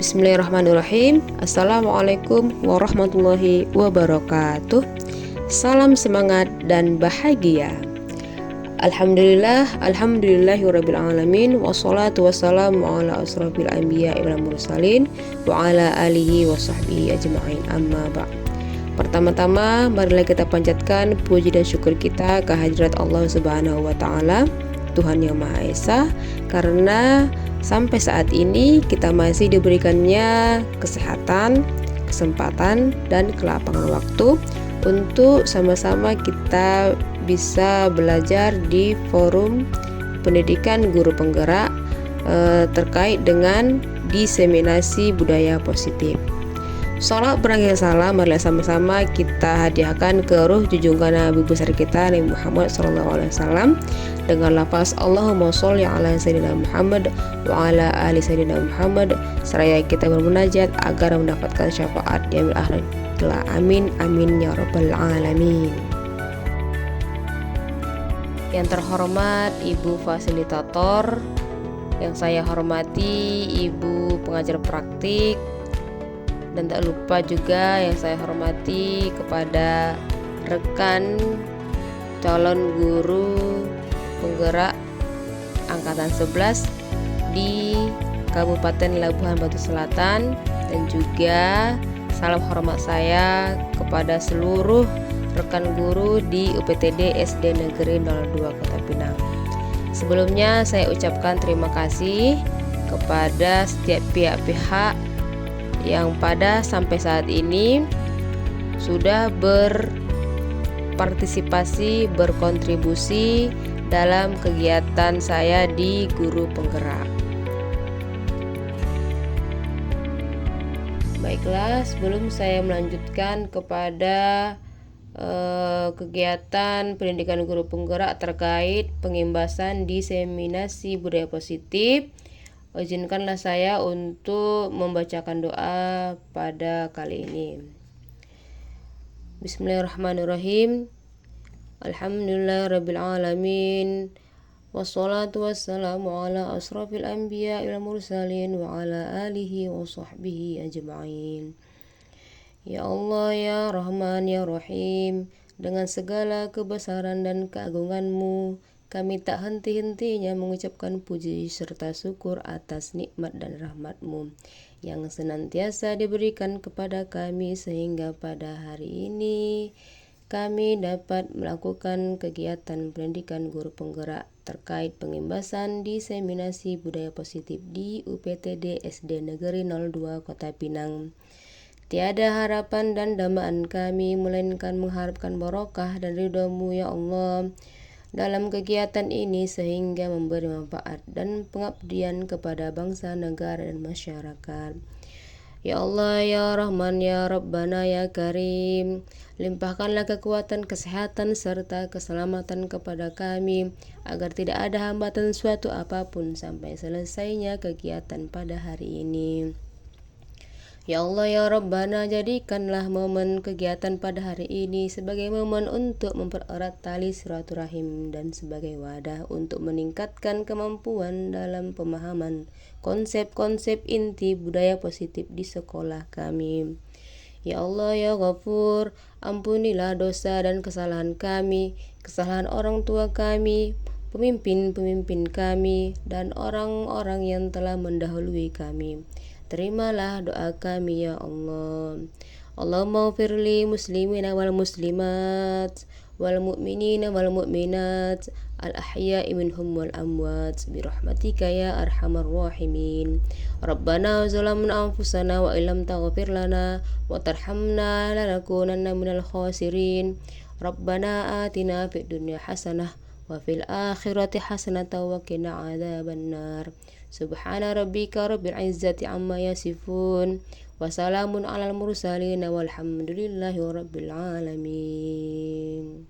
Bismillahirrahmanirrahim. Assalamualaikum warahmatullahi wabarakatuh. Salam semangat dan bahagia. Alhamdulillahirabbil alamin, wassalatu wassalamu ala asrofil anbiya wal mursalin wa ala alihi wa sahbihi ajma'in, amma ba'd. Pertama-tama marilah kita panjatkan puji dan syukur kita kehadirat Allah Subhanahu wa taala, Tuhan yang Maha Esa, karena sampai saat ini kita masih diberikannya kesehatan, kesempatan, dan kelapangan waktu untuk sama-sama kita bisa belajar di forum pendidikan guru penggerak terkait dengan diseminasi budaya positif. Salat berangkat salam, marilah sama-sama kita hadiahkan ke ruh junjungan Nabi besar kita Nabi Muhammad SAW dengan lafaz Allahumma sholli ala sayyidina Muhammad wa ala ali sayyidina Muhammad, seraya kita bermunajat agar mendapatkan syafaat di yaumil akhir. Amin amin ya rabbal alamin. Yang terhormat Ibu Fasilitator, yang saya hormati Ibu pengajar praktik, dan tak lupa juga yang saya hormati kepada rekan calon guru penggerak angkatan 11 di Kabupaten Labuhan Batu Selatan, dan juga salam hormat saya kepada seluruh rekan guru di UPTD SD Negeri 02 Kota Pinang. Sebelumnya saya ucapkan terima kasih kepada setiap pihak-pihak yang pada sampai saat ini sudah berpartisipasi, berkontribusi dalam kegiatan saya di guru penggerak. Baiklah, sebelum saya melanjutkan kepada kegiatan pendidikan guru penggerak terkait pengimbasan diseminasi budaya positif, izinkanlah saya untuk membacakan doa pada kali ini. Bismillahirrahmanirrahim. Alhamdulillahirabbil alamin. Wassalatu wassalamu ala asrofil anbiya wal mursalin wa ala alihi wa sahbihi ajma'in. Ya Allah, ya Rahman, ya Rahim, dengan segala kebesaran dan keagungan-Mu, kami tak henti-hentinya mengucapkan puji serta syukur atas nikmat dan rahmat-Mu yang senantiasa diberikan kepada kami, sehingga pada hari ini kami dapat melakukan kegiatan pendidikan guru penggerak terkait pengimbasan diseminasi budaya positif di UPTD SD Negeri 02 Kota Pinang. Tiada harapan dan dambaan kami melainkan mengharapkan barokah dan ridha-Mu ya Allah dalam kegiatan ini, sehingga memberi manfaat dan pengabdian kepada bangsa, negara, dan masyarakat. Ya Allah, ya Rahman, ya Rabbana, ya Karim, limpahkanlah kekuatan, kesehatan, serta keselamatan kepada kami, agar tidak ada hambatan suatu apapun sampai selesainya kegiatan pada hari ini. Ya Allah, ya Rabbana, jadikanlah momen kegiatan pada hari ini sebagai momen untuk mempererat tali silaturahim dan sebagai wadah untuk meningkatkan kemampuan dalam pemahaman konsep-konsep inti budaya positif di sekolah kami. Ya Allah, ya Ghafur, ampunilah dosa dan kesalahan kami, kesalahan orang tua kami, pemimpin-pemimpin kami, dan orang-orang yang telah mendahului kami. Terimalah doa kami ya Allah. Allahumma firli muslimina wal muslimat wal mu'minina wal mu'minat al ahya'i minhum wal amwat birahmatika ya arhamar rahimin. Rabbana zalamna anfusana wa illam taghfir lana wa tarhamna lanakunanna minal khasirin. Rabbana atina fid dunya hasanah wa fil akhirati hasanatan wa qina adzabannar. Subhana rabbika rabbil izzati amma yasifun wa salamun alal mursalin walhamdulillahi rabbil alamin.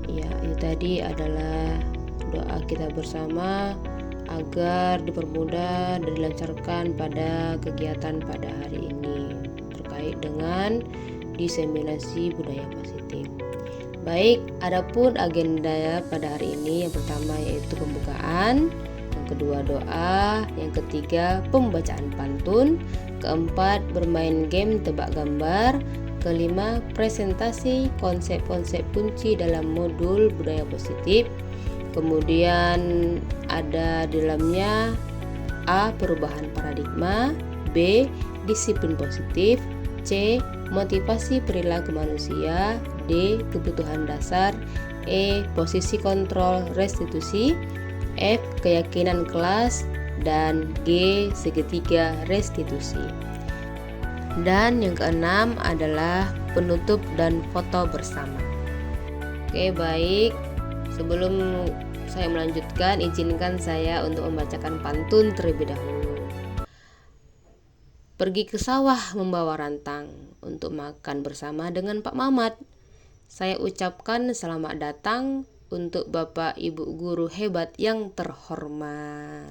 Ya, itu tadi adalah doa kita bersama agar dipermudah dan dilancarkan pada kegiatan pada hari ini terkait dengan diseminasi budaya positif. Baik, adapun agenda pada hari ini yang pertama yaitu pembukaan, yang kedua doa, yang ketiga pembacaan pantun, keempat bermain game tebak gambar, kelima presentasi konsep-konsep kunci dalam modul budaya positif. Kemudian ada di dalamnya A. Perubahan paradigma, B. Disiplin positif, C. Motivasi perilaku manusia, D. Kebutuhan dasar, E. Posisi kontrol restitusi, F. Keyakinan kelas, dan G. Segitiga restitusi. Dan yang keenam adalah penutup dan foto bersama. Oke, baik. Sebelum saya melanjutkan, izinkan saya untuk membacakan pantun terlebih dahulu. Pergi ke sawah membawa rantang untuk makan bersama dengan Pak Mamat. Saya ucapkan selamat datang untuk Bapak Ibu guru hebat yang terhormat.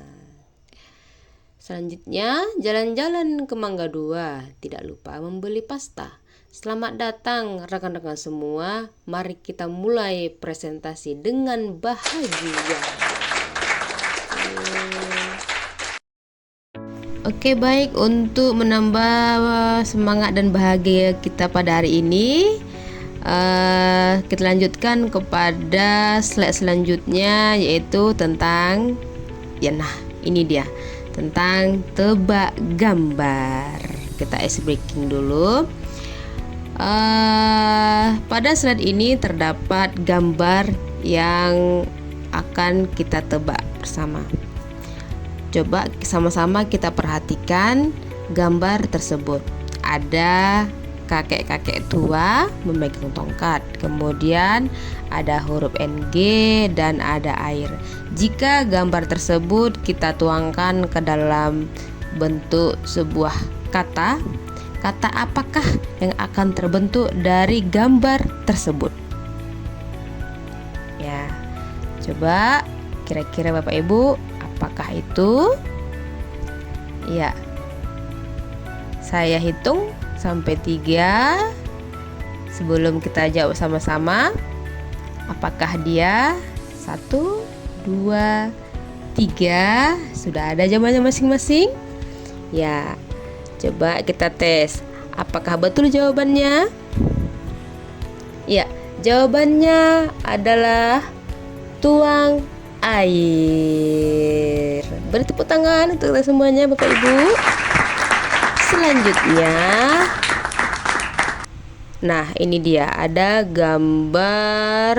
Selanjutnya, jalan-jalan ke Mangga 2, tidak lupa membeli pasta. Selamat datang rekan-rekan semua, mari kita mulai presentasi dengan bahagia. Oke, baik, untuk menambah semangat dan bahagia kita pada hari ini, kita lanjutkan kepada slide selanjutnya, yaitu tentang ini dia, tentang tebak gambar. Kita ice breaking dulu. Pada slide ini terdapat gambar yang akan kita tebak bersama. Coba sama-sama kita perhatikan gambar tersebut. Ada kakek-kakek tua memegang tongkat, kemudian ada huruf NG dan ada air. Jika gambar tersebut kita tuangkan ke dalam bentuk sebuah kata, kata apakah yang akan terbentuk dari gambar tersebut? Ya, coba kira-kira Bapak Ibu, apakah itu? Ya, saya hitung sampai 3 sebelum kita jawab sama-sama. Apakah dia 1, 2, 3? Sudah ada jawabannya masing-masing? Ya, coba kita tes. Apakah betul jawabannya? Ya, jawabannya adalah tuang air. Beri tepuk tangan untuk kita semuanya, Bapak Ibu. Selanjutnya, nah ini dia, ada gambar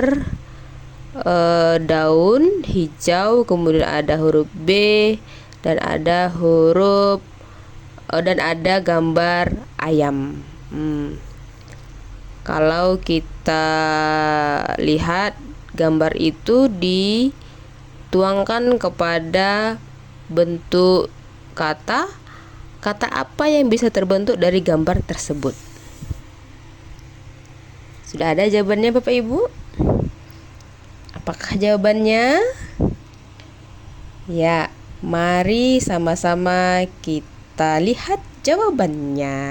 daun hijau, kemudian ada huruf B dan ada dan ada gambar ayam. Kalau kita lihat gambar itu dituangkan kepada bentuk kata apa yang bisa terbentuk dari gambar tersebut? Sudah ada jawabannya Bapak Ibu? Apakah jawabannya? Ya, mari sama-sama kita lihat jawabannya.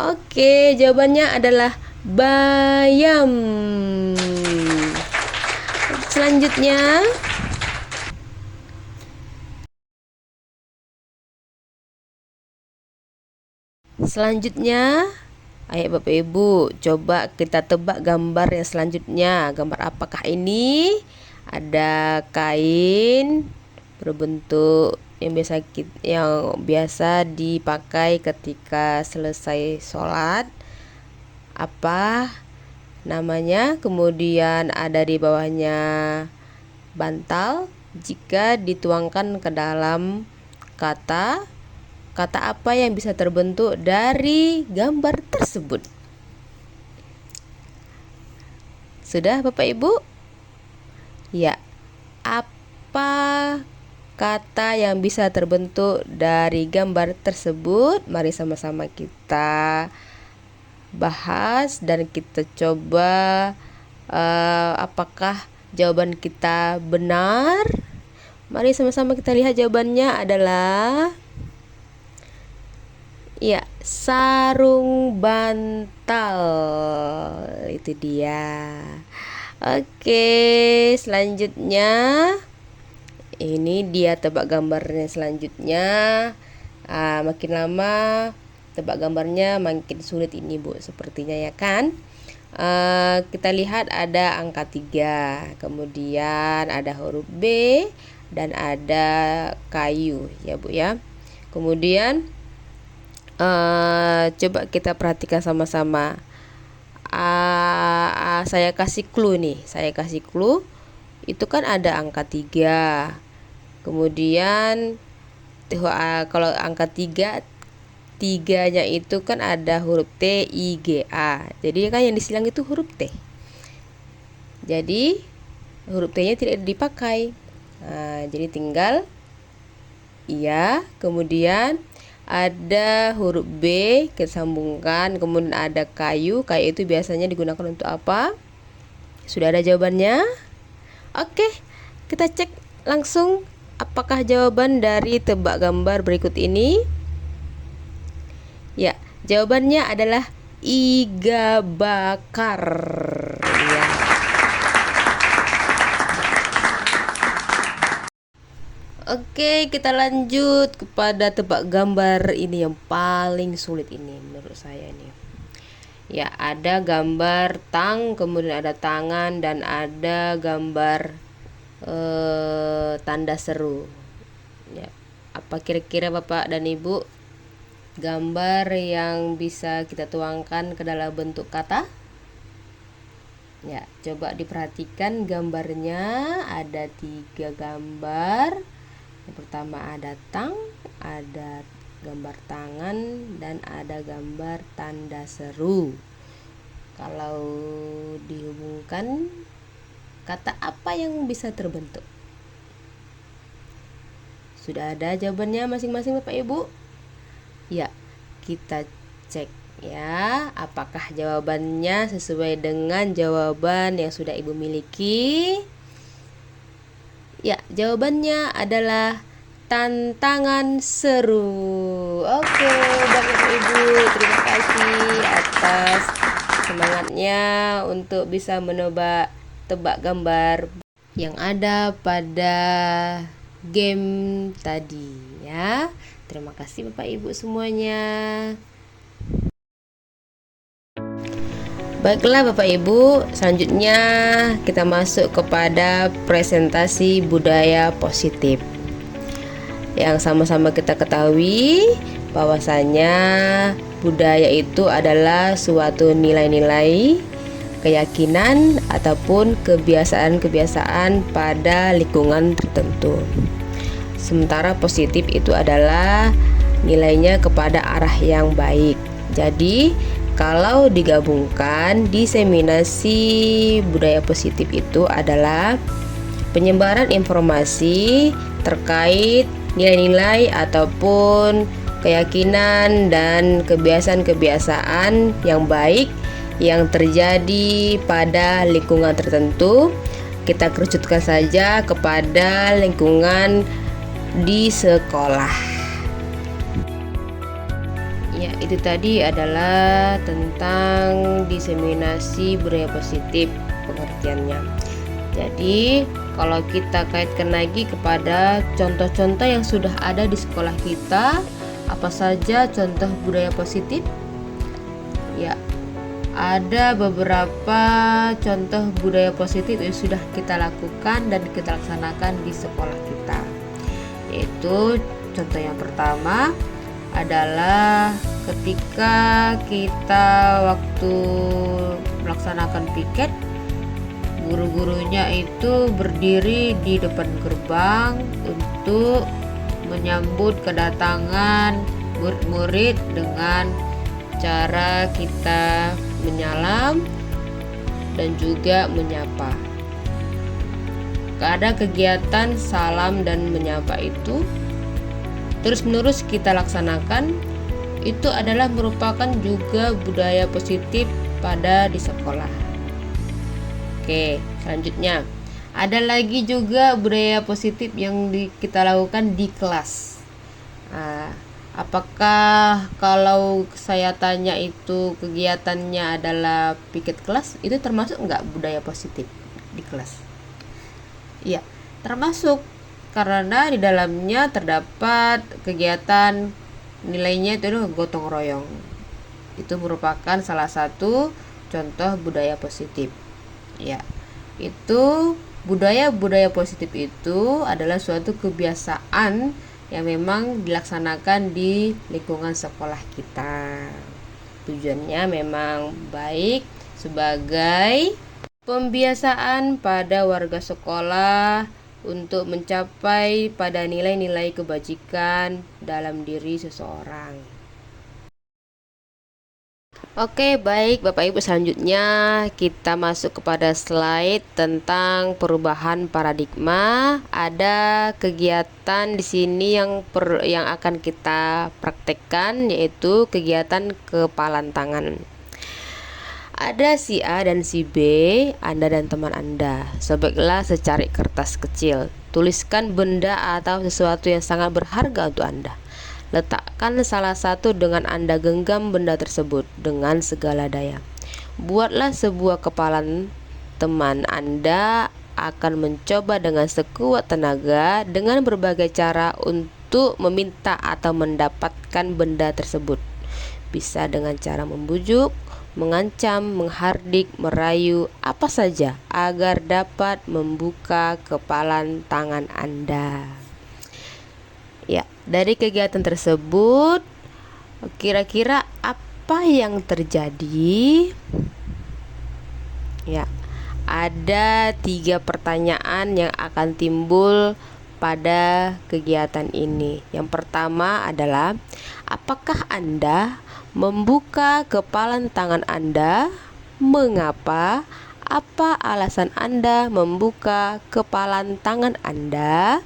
Oke, jawabannya adalah bayam. Selanjutnya, ayo Bapak Ibu, coba kita tebak gambar yang selanjutnya. Gambar apakah ini? Ada kain berbentuk yang biasa dipakai ketika selesai sholat. Apa namanya? Kemudian ada di bawahnya bantal. Jika dituangkan ke dalam kata apa yang bisa terbentuk dari gambar tersebut? Sudah Bapak Ibu? Ya, apa kata yang bisa terbentuk dari gambar tersebut? Mari sama-sama kita bahas dan kita coba apakah jawaban kita benar. Mari sama-sama kita lihat, jawabannya adalah ya, sarung bantal. Itu dia. Oke, selanjutnya Ini dia tebak gambarnya selanjutnya. Makin lama tebak gambarnya makin sulit ini Bu, sepertinya ya kan. Kita lihat ada angka 3, kemudian ada huruf B, dan ada kayu ya Bu ya. Kemudian coba kita perhatikan sama-sama. Saya kasih clue nih, itu kan ada angka 3. Kemudian kalau angka 3, tiganya itu kan ada huruf T, I, G, A. Jadi kan yang disilang itu huruf T. Jadi huruf T-nya tidak dipakai. Jadi tinggal iya, kemudian ada huruf B, kita sambungkan, kemudian ada kayu. Kayu itu biasanya digunakan untuk apa? Sudah ada jawabannya? Oke, kita cek langsung apakah jawaban dari tebak gambar berikut ini. Ya, jawabannya adalah iga bakar. Ya. Oke, kita lanjut kepada tebak gambar ini yang paling sulit ini menurut saya ini. Ya, ada gambar tang, kemudian ada tangan, dan ada gambar tanda seru. Ya, apa kira-kira Bapak dan Ibu gambar yang bisa kita tuangkan ke dalam bentuk kata? Ya, coba diperhatikan gambarnya, ada 3 gambar. Yang pertama ada tang, ada gambar tangan, dan ada gambar tanda seru. Kalau dihubungkan, kata apa yang bisa terbentuk? Sudah ada jawabannya masing-masing Bapak Ibu? Ya, kita cek ya, apakah jawabannya sesuai dengan jawaban yang sudah Ibu miliki? Ya, jawabannya adalah tantangan seru. Oke, Bapak Ibu, terima kasih atas semangatnya untuk bisa menebak gambar yang ada pada game tadi ya. Terima kasih Bapak Ibu semuanya. Baiklah Bapak Ibu, selanjutnya kita masuk kepada presentasi budaya positif. Yang sama-sama kita ketahui bahwasanya budaya itu adalah suatu nilai-nilai, keyakinan ataupun kebiasaan-kebiasaan pada lingkungan tertentu. Sementara positif itu adalah nilainya kepada arah yang baik. Jadi kalau digabungkan, diseminasi budaya positif itu adalah penyebaran informasi terkait nilai-nilai ataupun keyakinan dan kebiasaan-kebiasaan yang baik yang terjadi pada lingkungan tertentu. Kita kerucutkan saja kepada lingkungan di sekolah. Ya, itu tadi adalah tentang diseminasi budaya positif pengertiannya. Jadi, kalau kita kaitkan lagi kepada contoh-contoh yang sudah ada di sekolah kita, apa saja contoh budaya positif? Ya, ada beberapa contoh budaya positif yang sudah kita lakukan dan kita laksanakan di sekolah kita. Yaitu contoh yang pertama adalah ketika kita waktu melaksanakan piket, guru-gurunya itu berdiri di depan gerbang untuk menyambut kedatangan murid-murid dengan cara kita menyalam dan juga menyapa. Ada kegiatan salam dan menyapa itu terus-menerus kita laksanakan, itu adalah merupakan juga budaya positif pada di sekolah. Oke, selanjutnya ada lagi juga budaya positif yang kita lakukan di kelas. Apakah kalau saya tanya itu kegiatannya adalah piket kelas, itu termasuk enggak budaya positif di kelas? Iya, termasuk. karena di dalamnya terdapat kegiatan nilainya itu gotong royong. Itu merupakan salah satu contoh budaya positif. Ya, itu budaya positif itu adalah suatu kebiasaan yang memang dilaksanakan di lingkungan sekolah kita. Tujuannya memang baik sebagai pembiasaan pada warga sekolah untuk mencapai pada nilai-nilai kebajikan dalam diri seseorang. Oke, baik Bapak Ibu, selanjutnya kita masuk kepada slide tentang perubahan paradigma. Ada kegiatan di sini yang akan kita praktekkan, yaitu kegiatan kepalan tangan. Ada si A dan si B, Anda dan teman Anda. Sobeklah secari kertas kecil. Tuliskan benda atau sesuatu yang sangat berharga untuk Anda. Letakkan salah satu dengan Anda genggam benda tersebut dengan segala daya. Buatlah sebuah kepalan. Teman Anda akan mencoba dengan sekuat tenaga dengan berbagai cara untuk meminta atau mendapatkan benda tersebut. Bisa dengan cara membujuk, mengancam, menghardik, merayu, apa saja agar dapat membuka kepalan tangan Anda. Ya, dari kegiatan tersebut kira-kira apa yang terjadi? Ya, ada 3 pertanyaan yang akan timbul pada kegiatan ini. Yang pertama adalah, apakah Anda membuka kepalan tangan Anda? Mengapa? Apa alasan Anda membuka kepalan tangan Anda?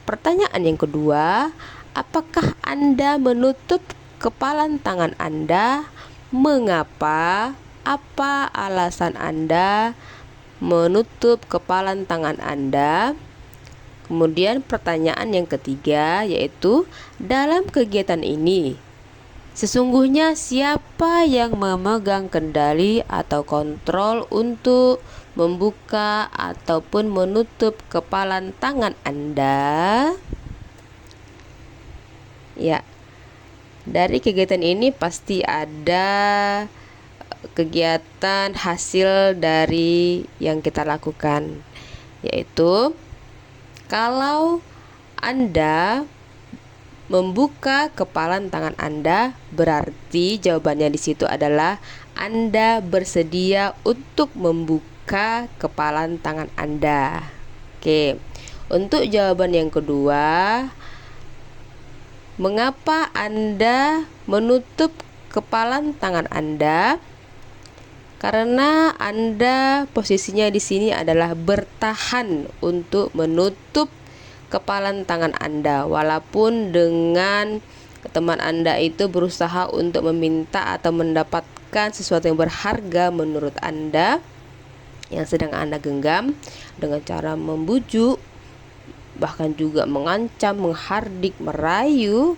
Pertanyaan yang kedua, apakah Anda menutup kepalan tangan Anda? Mengapa? Apa alasan Anda menutup kepalan tangan Anda? Kemudian pertanyaan yang ketiga, yaitu dalam kegiatan ini, sesungguhnya siapa yang memegang kendali atau kontrol untuk membuka ataupun menutup kepalan tangan Anda? Ya, dari kegiatan ini pasti ada kegiatan hasil dari yang kita lakukan, yaitu kalau Anda membuka kepalan tangan Anda, berarti jawabannya di situ adalah Anda bersedia untuk membuka kepalan tangan Anda. Oke. Untuk jawaban yang kedua, mengapa Anda menutup kepalan tangan Anda? Karena Anda posisinya di sini adalah bertahan untuk menutup kepalan tangan Anda, walaupun dengan teman Anda itu berusaha untuk meminta atau mendapatkan sesuatu yang berharga menurut Anda yang sedang Anda genggam, dengan cara membujuk, bahkan juga mengancam, menghardik, merayu,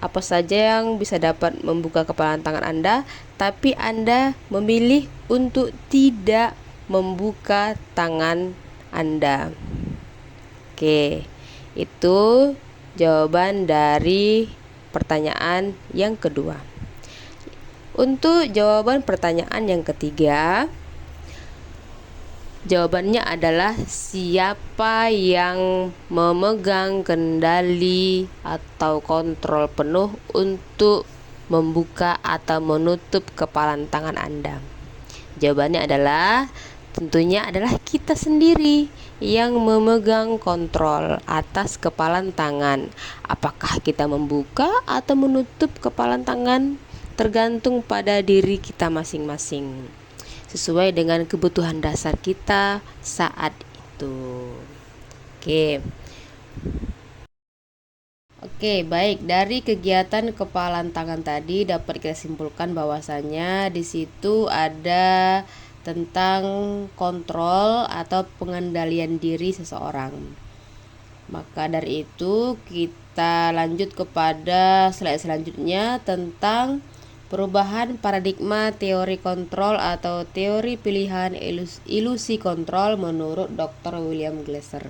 apa saja yang bisa dapat membuka kepalan tangan Anda, tapi Anda memilih untuk tidak membuka tangan Anda. Oke, itu jawaban dari pertanyaan yang kedua. Untuk jawaban pertanyaan yang ketiga, jawabannya adalah siapa yang memegang kendali atau kontrol penuh untuk membuka atau menutup kepalan tangan Anda. Jawabannya adalah tentunya adalah kita sendiri yang memegang kontrol atas kepalan tangan. Apakah kita membuka atau menutup kepalan tangan tergantung pada diri kita masing-masing, sesuai dengan kebutuhan dasar kita saat itu. Oke, baik. Dari kegiatan kepalan tangan tadi dapat kita simpulkan bahwasanya di situ ada tentang kontrol atau pengendalian diri seseorang. Maka dari itu kita lanjut kepada slide selanjutnya tentang perubahan paradigma teori kontrol atau teori pilihan ilusi kontrol menurut Dr. William Glasser.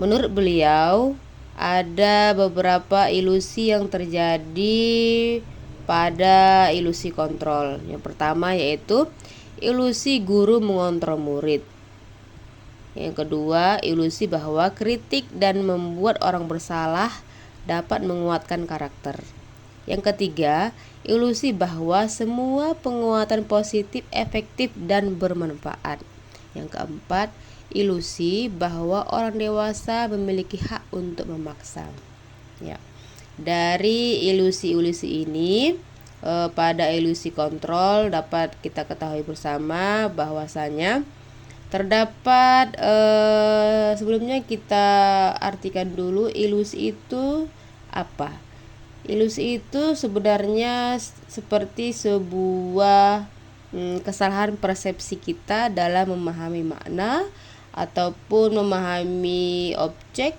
Menurut beliau, ada beberapa ilusi yang terjadi pada ilusi kontrol. Yang pertama yaitu ilusi guru mengontrol murid. Yang kedua, ilusi bahwa kritik dan membuat orang bersalah dapat menguatkan karakter. Yang ketiga, ilusi bahwa semua penguatan positif efektif dan bermanfaat. Yang keempat, ilusi bahwa orang dewasa memiliki hak untuk memaksa. Ya. Dari ilusi-ilusi ini, pada ilusi kontrol dapat kita ketahui bersama bahwasanya terdapat sebelumnya kita artikan dulu ilusi itu apa. Ilusi itu sebenarnya seperti sebuah kesalahan persepsi kita dalam memahami makna ataupun memahami objek,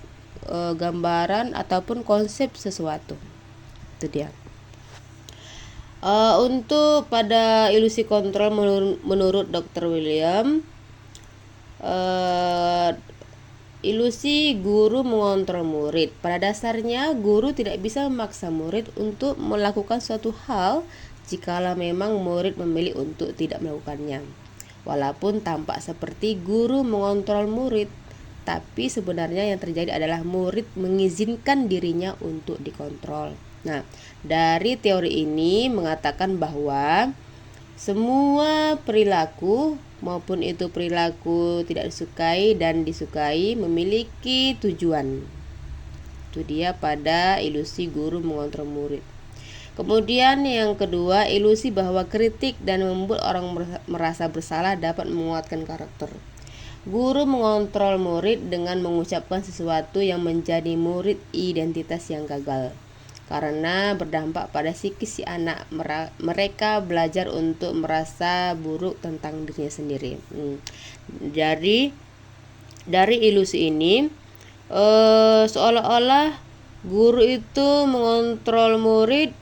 gambaran ataupun konsep sesuatu. Itu dia. Untuk pada ilusi kontrol menurut Dr. William, ilusi guru mengontrol murid. Pada dasarnya guru tidak bisa memaksa murid untuk melakukan suatu hal jikalau memang murid memilih untuk tidak melakukannya. Walaupun tampak seperti guru mengontrol murid, tapi sebenarnya yang terjadi adalah murid mengizinkan dirinya untuk dikontrol. Nah, dari teori ini mengatakan bahwa semua perilaku maupun itu perilaku tidak disukai dan disukai memiliki tujuan. Itu dia pada ilusi guru mengontrol murid. Kemudian yang kedua, ilusi bahwa kritik dan membuat orang merasa bersalah dapat menguatkan karakter. Guru mengontrol murid dengan mengucapkan sesuatu yang menjadi murid identitas yang gagal, karena berdampak pada psikis si anak. Mereka belajar untuk merasa buruk tentang dirinya sendiri. Jadi dari ilusi ini seolah-olah guru itu mengontrol murid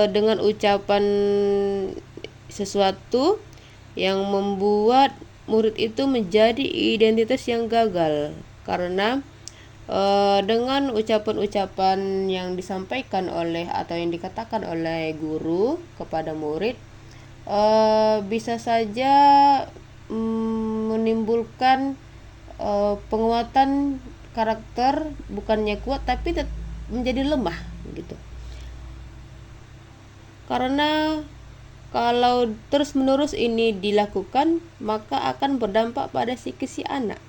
dengan ucapan sesuatu yang membuat murid itu menjadi identitas yang gagal, karena dengan ucapan-ucapan yang disampaikan oleh atau yang dikatakan oleh guru kepada murid bisa saja menimbulkan penguatan karakter, bukannya kuat tapi menjadi lemah gitu. Karena kalau terus-menerus ini dilakukan, maka akan berdampak pada psikis si anak.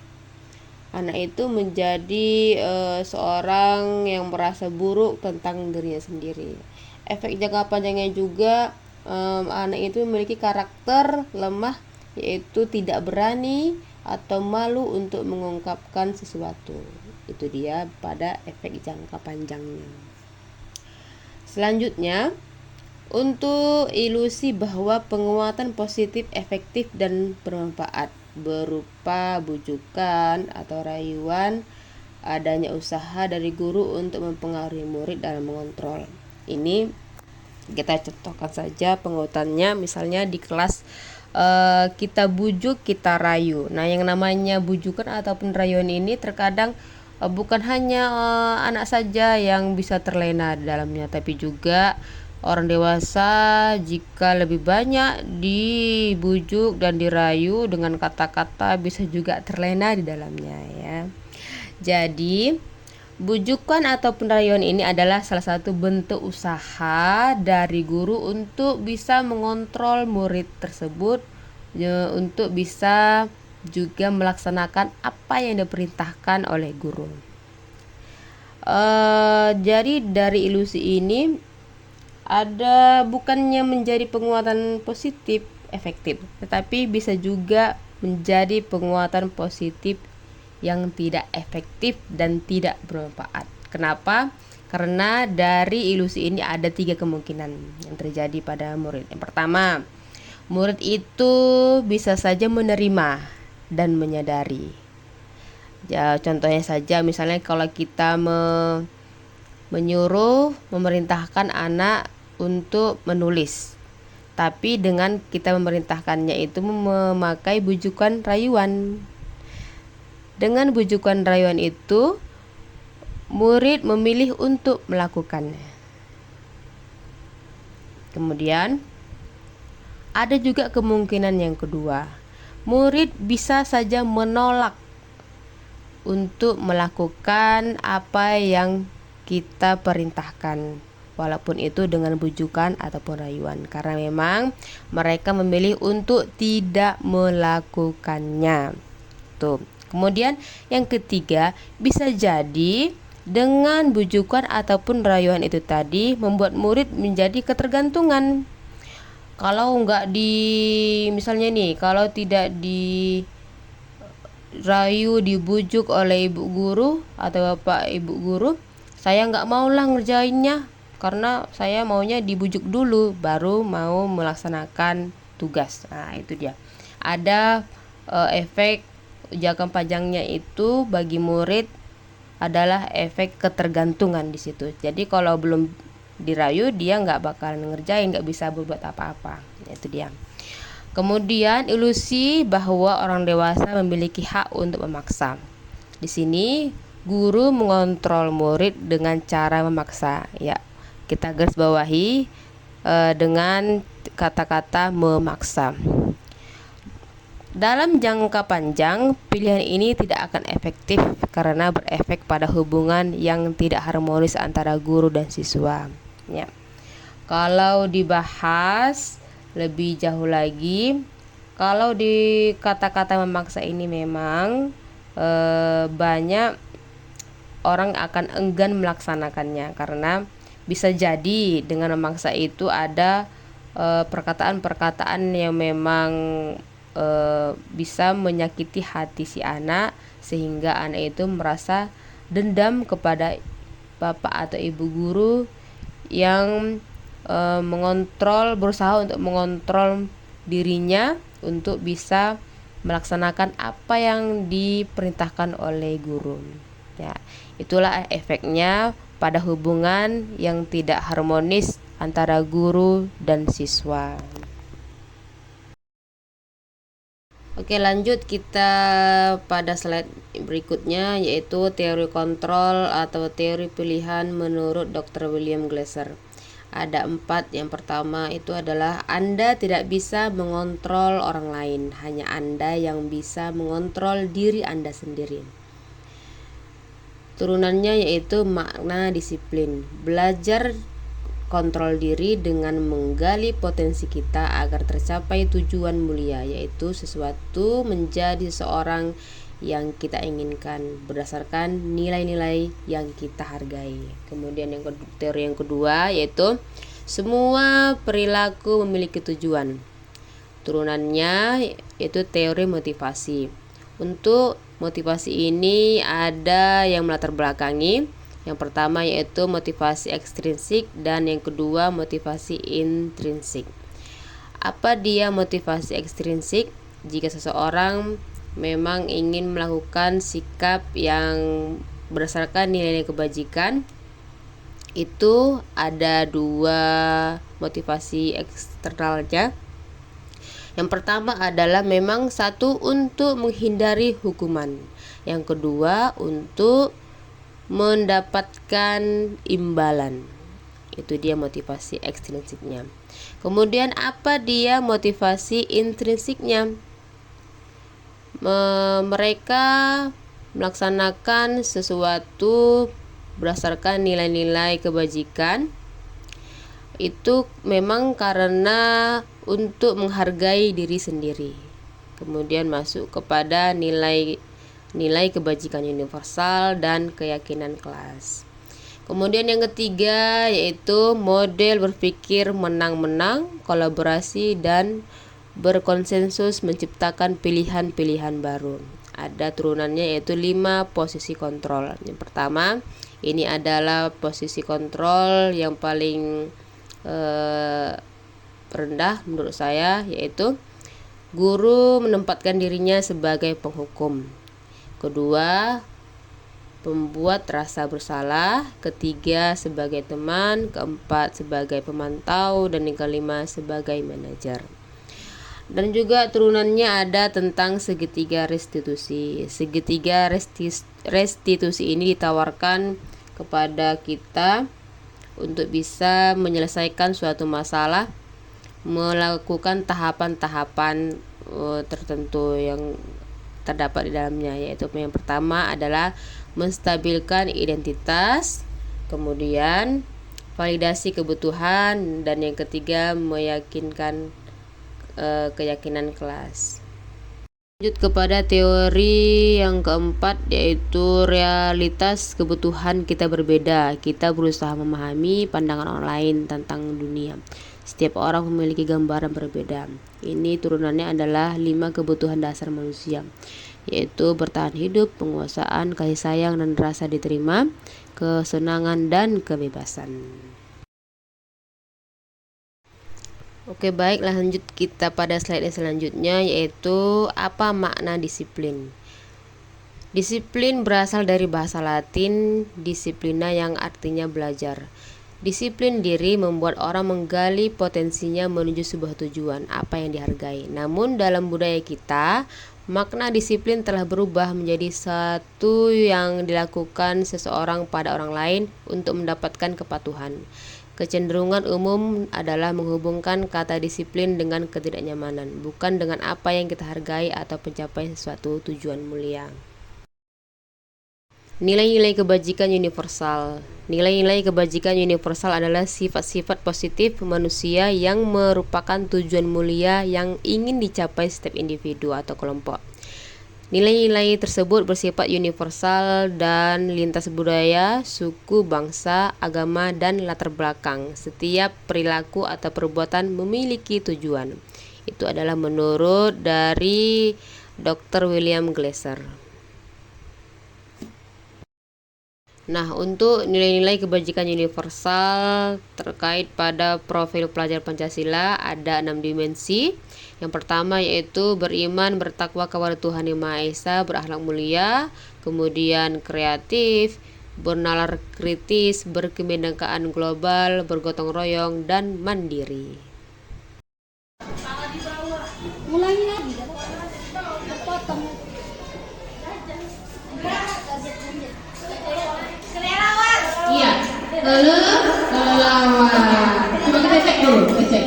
Anak itu menjadi seorang yang merasa buruk tentang dirinya sendiri. Efek jangka panjangnya juga anak itu memiliki karakter lemah, yaitu tidak berani atau malu untuk mengungkapkan sesuatu. Itu dia pada efek jangka panjangnya. Selanjutnya, untuk ilusi bahwa penguatan positif efektif dan bermanfaat berupa bujukan atau rayuan, adanya usaha dari guru untuk mempengaruhi murid dalam mengontrol. Ini kita contohkan saja penguatannya, misalnya di kelas kita bujuk, kita rayu. Nah, yang namanya bujukan ataupun rayuan ini terkadang bukan hanya anak saja yang bisa terlena di dalamnya, tapi juga orang dewasa jika lebih banyak dibujuk dan dirayu dengan kata-kata bisa juga terlena di dalamnya ya. Jadi bujukan atau rayuan ini adalah salah satu bentuk usaha dari guru untuk bisa mengontrol murid tersebut untuk bisa juga melaksanakan apa yang diperintahkan oleh guru. Jadi dari ilusi ini ada bukannya menjadi penguatan positif efektif, tetapi bisa juga menjadi penguatan positif yang tidak efektif dan tidak bermanfaat. Kenapa? Karena dari ilusi ini ada 3 kemungkinan yang terjadi pada murid. Yang pertama, murid itu bisa saja menerima dan menyadari. Ya, contohnya saja misalnya kalau kita menyuruh, memerintahkan anak untuk menulis, tapi dengan kita memerintahkannya itu memakai bujukan rayuan. Dengan bujukan rayuan itu murid memilih untuk melakukannya. Kemudian ada juga kemungkinan yang kedua, murid bisa saja menolak untuk melakukan apa yang kita perintahkan, walaupun itu dengan bujukan ataupun rayuan, karena memang mereka memilih untuk tidak melakukannya. Tuh. Kemudian yang ketiga, bisa jadi dengan bujukan ataupun rayuan itu tadi membuat murid menjadi ketergantungan. Kalau misalnya nih, kalau tidak dirayu, dibujuk oleh ibu guru atau bapak ibu guru, saya nggak maulah ngerjainnya karena saya maunya dibujuk dulu baru mau melaksanakan tugas. Nah, itu dia. Ada efek jangka panjangnya itu bagi murid adalah efek ketergantungan di situ. Jadi kalau belum dirayu dia nggak bakal ngerjain, nggak bisa berbuat apa-apa. Itu dia. Kemudian ilusi bahwa orang dewasa memiliki hak untuk memaksa. Di sini guru mengontrol murid dengan cara memaksa. Ya, kita garis bawahi dengan kata-kata memaksa. Dalam jangka panjang, pilihan ini tidak akan efektif karena berefek pada hubungan yang tidak harmonis antara guru dan siswa. Ya. Kalau dibahas lebih jauh lagi, kalau di kata-kata memaksa ini memang banyak orang akan enggan melaksanakannya karena bisa jadi dengan memaksa itu ada perkataan-perkataan yang memang bisa menyakiti hati si anak sehingga anak itu merasa dendam kepada bapak atau ibu guru yang berusaha untuk mengontrol dirinya untuk bisa melaksanakan apa yang diperintahkan oleh guru. Ya, itulah efeknya pada hubungan yang tidak harmonis antara guru dan siswa. Oke, lanjut kita pada slide berikutnya, yaitu teori kontrol atau teori pilihan menurut Dr. William Glasser. Ada 4. Yang pertama itu adalah Anda tidak bisa mengontrol orang lain, hanya Anda yang bisa mengontrol diri Anda sendiri. Turunannya yaitu makna disiplin. Belajar kontrol diri dengan menggali potensi kita agar tercapai tujuan mulia, yaitu sesuatu menjadi seseorang yang kita inginkan berdasarkan nilai-nilai yang kita hargai. Kemudian teori yang kedua yaitu semua perilaku memiliki tujuan. Turunannya yaitu teori motivasi. Untuk motivasi ini ada yang melatar belakangi. Yang pertama yaitu motivasi ekstrinsik dan yang kedua motivasi intrinsik. Apa dia motivasi ekstrinsik? Jika seseorang memang ingin melakukan sikap yang berdasarkan nilai-nilai kebajikan, itu ada 2 motivasi eksternalnya. Yang pertama adalah memang satu untuk menghindari hukuman. Yang kedua untuk mendapatkan imbalan. Itu dia motivasi ekstrinsiknya. Kemudian apa dia motivasi intrinsiknya? Mereka melaksanakan sesuatu berdasarkan nilai-nilai kebajikan. Itu memang karena untuk menghargai diri sendiri. Kemudian masuk kepada nilai kebajikan universal dan keyakinan kelas. Kemudian yang ketiga yaitu model berpikir menang-menang, kolaborasi dan berkonsensus menciptakan pilihan-pilihan baru. Ada turunannya yaitu 5 posisi kontrol. Yang pertama, ini adalah posisi kontrol yang paling rendah menurut saya, yaitu guru menempatkan dirinya sebagai penghukum. Kedua, pembuat rasa bersalah. Ketiga, sebagai teman. Keempat, sebagai pemantau. Dan yang kelima, sebagai manajer. Dan juga turunannya ada tentang segitiga restitusi. Segitiga restitusi ini ditawarkan kepada kita untuk bisa menyelesaikan suatu masalah, melakukan tahapan-tahapan tertentu yang terdapat di dalamnya, yaitu yang pertama adalah menstabilkan identitas, kemudian validasi kebutuhan, dan yang ketiga meyakinkan keyakinan kelas. Lanjut kepada teori yang keempat, yaitu realitas kebutuhan kita berbeda. Kita berusaha memahami pandangan orang lain tentang dunia. Setiap orang memiliki gambaran berbeda. Ini turunannya adalah 5 kebutuhan dasar manusia, yaitu bertahan hidup, penguasaan, kasih sayang dan rasa diterima, kesenangan dan kebebasan. Oke, baik, lanjut kita pada slide selanjutnya, yaitu apa makna disiplin. Disiplin berasal dari bahasa Latin disciplina yang artinya belajar. Disiplin diri membuat orang menggali potensinya menuju sebuah tujuan, apa yang dihargai. Namun dalam budaya kita, makna disiplin telah berubah menjadi satu yang dilakukan seseorang pada orang lain untuk mendapatkan kepatuhan. Kecenderungan umum adalah menghubungkan kata disiplin dengan ketidaknyamanan, bukan dengan apa yang kita hargai atau mencapai suatu tujuan mulia. Nilai-nilai kebajikan universal. Nilai-nilai kebajikan universal adalah sifat-sifat positif manusia yang merupakan tujuan mulia yang ingin dicapai setiap individu atau kelompok. Nilai-nilai tersebut bersifat universal dan lintas budaya, suku, bangsa, agama, dan latar belakang. Setiap perilaku atau perbuatan memiliki tujuan. Itu adalah menurut dari Dr. William Glasser. Nah, untuk nilai-nilai kebajikan universal terkait pada profil pelajar Pancasila ada 6 dimensi. Yang pertama yaitu beriman, bertakwa kepada Tuhan Yang Maha Esa, berakhlak mulia, kemudian kreatif, bernalar kritis, berkebinekaan global, bergotong royong, dan mandiri. Mulai lagi. Potong. Iya, kelelawar. Coba kita cek dulu, kita cek.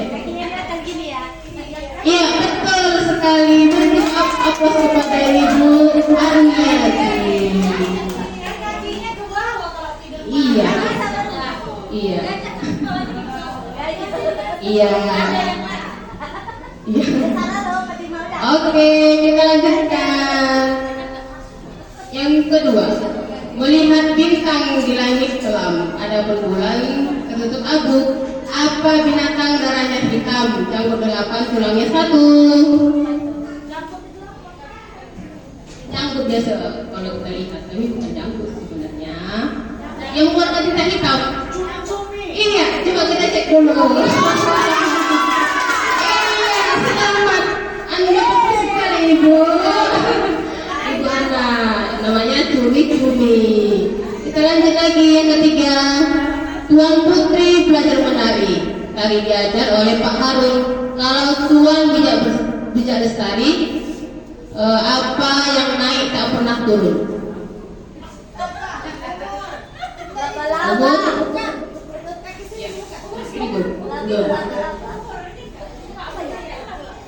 Iya, betul sekali. Bentuk aplaus kepada Ibu Ariati. Iya. Iya. Iya. Iya. Oke, kita lanjutkan. Yang kedua, melihat bintang di langit kelam, ada berbulan tertutup abu. Apa binatang darahnya hitam? Jangkut 8, tulangnya 1. Jangkut biasa kalau kita lihat, tapi bukan jangkut sebenarnya. Yang mengeluarkan tinta hitam. Iya, coba kita cek dulu. Selamat. Anda betul sekali, Ibu. Ibu anak, namanya cumi-cumi. Kita lanjut lagi yang ketiga. Tuan Putri belajar menari. Tari diajar oleh Pak Harun. Kalau Tuan bijak lestari, apa yang naik tak pernah turun?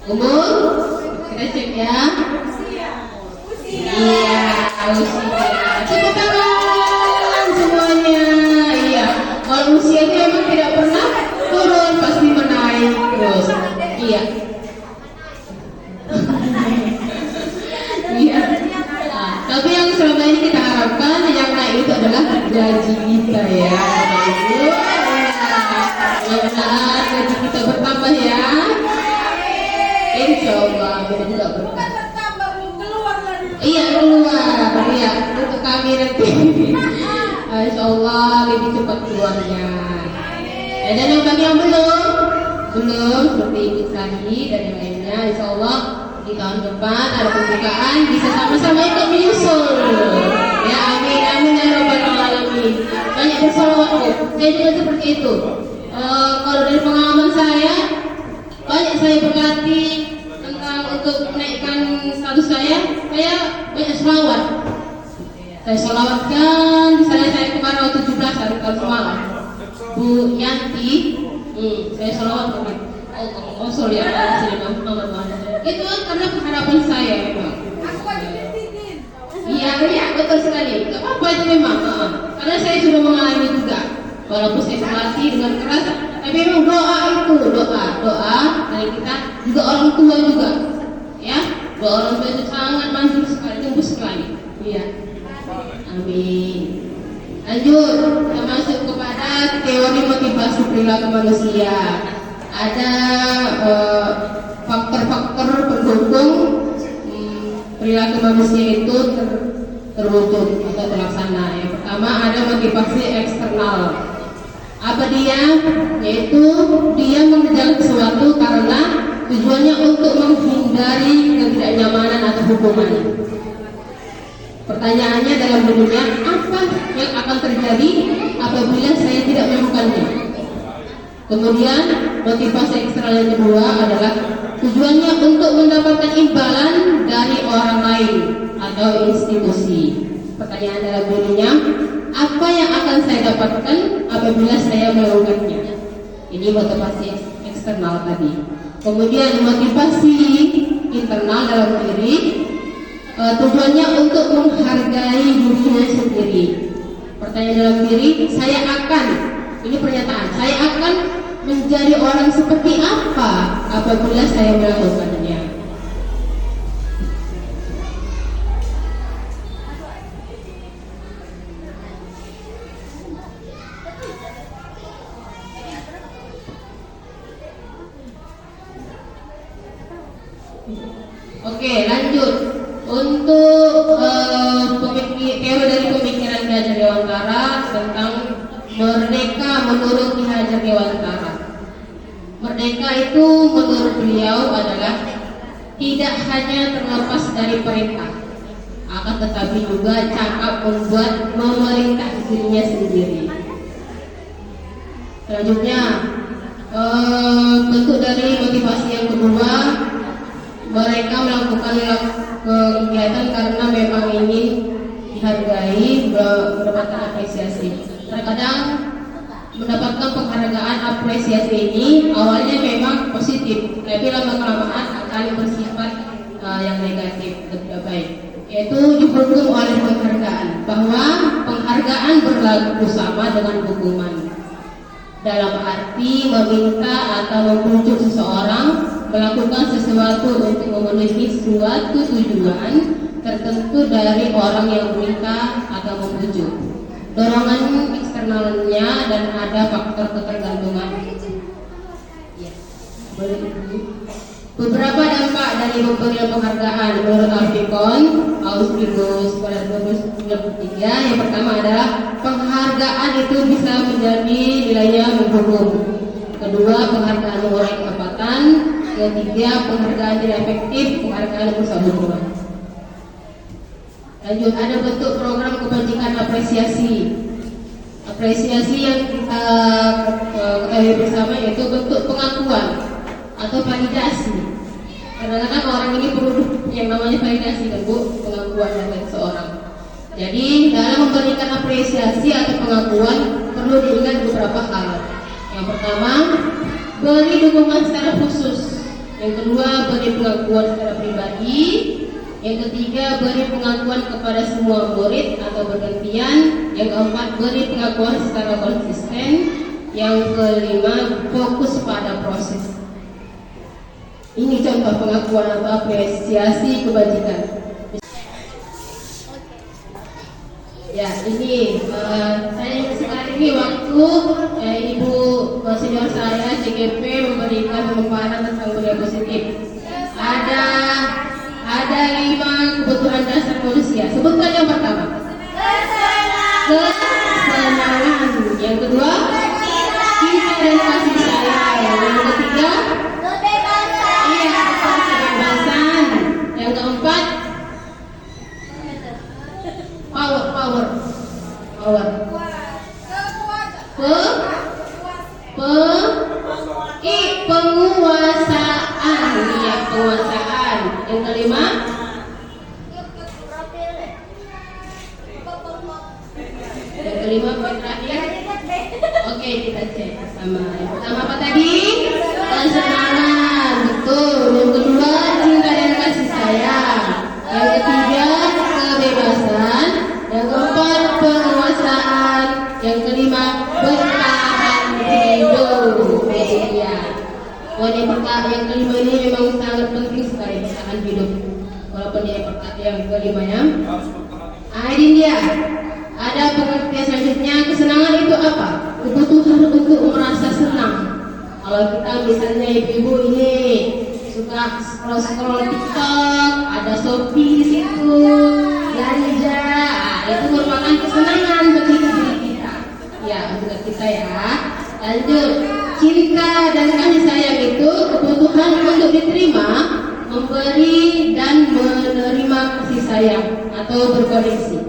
Umur? Kita cek ya. Iya, usia. Tepuk tangan semuanya. Iya, kalau usia itu memang tidak pernah turun, pasti menaik terus. Iya. Iya. Nah, tapi yang selama ini kita harapkan yang naik itu adalah gaji kita ya. Mudah-mudahan gaji kita bertambah ya. Insya Allah kita juga bertambah. Iya keluar, iya untuk kami nanti. Insya Allah lebih cepat keluarnya. Dan yang bagi yang belum seperti Ibu tadi dan yang lainnya, Insya Allah di tahun depan ada pembukaan bisa sama-sama ikut menyusul. Ya amin amin ya robbal alamin. Banyak bersolawat. Saya juga seperti itu. Kalau dari pengalaman saya banyak saya berlatih tentang untuk menaikkan status saya banyak sholawat. Saya sholawatkan, misalnya saya kemarin waktu 17 memang, karena saya sudah mengalami juga. Walaupun saya berlatih dengan keras, tapi memang doa itu doa dari kita juga orang tua juga, ya. Doa orang tua itu sangat manjur sekali, tembus sekali. Iya. Amin. Lanjut, kita masuk kepada teori motivasi perilaku manusia. Ada faktor-faktor pendukung perilaku manusia itu terwujud atau terlaksana. Yang pertama ada motivasi eksternal. Apa dia? Yaitu dia mengerjakan sesuatu karena tujuannya untuk menghindari ketidaknyamanan atau hukuman. Pertanyaannya dalam dirinya, apa yang akan terjadi apabila saya tidak melakukannya? Kemudian motivasi eksternal yang kedua adalah tujuannya untuk mendapatkan imbalan dari orang lain atau institusi. Pertanyaan dalam dirinya, apa yang akan saya dapatkan apabila saya melakukannya? Ini motivasi eksternal tadi. Kemudian motivasi internal dalam diri, tujuannya untuk menghargai dirinya sendiri. Pertanyaan dalam diri, ini pernyataan, saya akan menjadi orang seperti apa apabila saya melakukannya. Oke, lanjut. Untuk teori dari pemikiran Ki Hajar Dewantara tentang merdeka menurut Ki Hajar Dewantara. Merdeka itu menurut beliau adalah tidak hanya terlepas dari perintah, akan tetapi juga cakap membuat memerintah dirinya sendiri. Selanjutnya, bentuk dari motivasi yang kedua, mereka melakukan kegiatan karena memang ingin dihargai, mendapatkan apresiasi. Terkadang mendapatkan penghargaan apresiasi ini awalnya memang positif, tapi lama-kelamaan akan bersifat yang negatif, tidak baik. Yaitu dihukum oleh penghargaan, bahwa penghargaan berlaku sama dengan hukuman. Dalam arti meminta atau membujuk seseorang melakukan sesuatu untuk memenuhi suatu tujuan tertentu dari orang yang meminta atau membujuk. Dorongan eksternalnya dan ada faktor ketergantungan. Ya. Beberapa dampak dari pemberian penghargaan menurut Alfikon Ausbildus pada 1993. Yang pertama adalah penghargaan itu bisa menjadi nilainya menghukum. Kedua, penghargaan mengurangi ketepatan. Ketiga, penghargaan tidak efektif, penghargaan berusaha hukuman. Lanjut, ada bentuk program kebajikan apresiasi. Apresiasi yang kita ketahui bersama yaitu bentuk pengakuan atau validasi. Kadang-kadang orang ini perlu yang namanya validasi kan Bu, pengakuan dari seseorang. Jadi dalam memberikan apresiasi atau pengakuan perlu diingat beberapa hal. Yang pertama, beri dukungan secara khusus. Yang kedua, beri pengakuan secara pribadi. Yang ketiga, beri pengakuan kepada semua murid atau bergantian. Yang keempat, beri pengakuan secara konsisten. Yang kelima, fokus pada proses. Ini contoh pengakuan atau apresiasi kebajikan. Ya, ini saya sekarang ini waktu Ibu senior saya CGP memberikan pemaparan tentang budaya positif. Ada 5 kebutuhan dasar manusia. Sebutkan yang pertama. Kesenangan. Yang kedua, cinta dan kasih sayang. Yang ketiga, kebebasan. Yang keempat, power. Penguasaan. Ya, penguasaan. Yang kelima, poin terakhir. Oke, kita cek sama. Yang pertama apa tadi? Kesenangan. Betul. Yang kedua, cinta dan kasih sayang. Yang ketiga, kebebasan. Yang keempat, Yang kelima, bertahan hidup. Ya. Yang kelima ini memang sangat penting sekali, bertahan hidup. Walaupun yang kelima ya. Ini dia. Ada pengertian selanjutnya. Kesenangan itu apa? Kebutuhan untuk merasa senang. Kalau kita misalnya ibu-ibu ini suka scroll TikTok, ada Shopee di situ, belanja, itu merupakan kesenangan bagi diri kita. Ya, untuk kita ya. Lanjut, cinta dan kasih sayang itu kebutuhan untuk diterima, memberi dan menerima kasih sayang atau berkoneksi.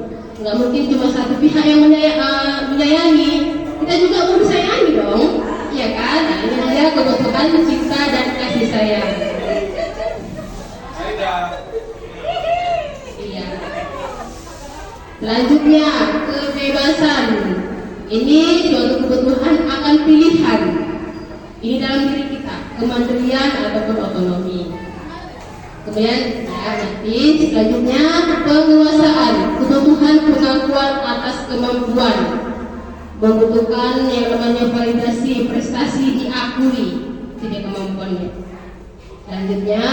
Nggak mungkin cuma satu pihak yang menyayangi, kita juga mau disayangi dong, ya kan? Nah, ini dia kebutuhan cinta dan kasih sayang. Iya. Selanjutnya, kebebasan. Ini suatu kebutuhan akan pilihan. Ini dalam diri kita, kemandirian ataupun otonomi. Kemudian ya, nanti selanjutnya penguasaan, kebutuhan pengakuan atas kemampuan, membutuhkan yang namanya validasi prestasi diakui, tidak kemampuannya. Selanjutnya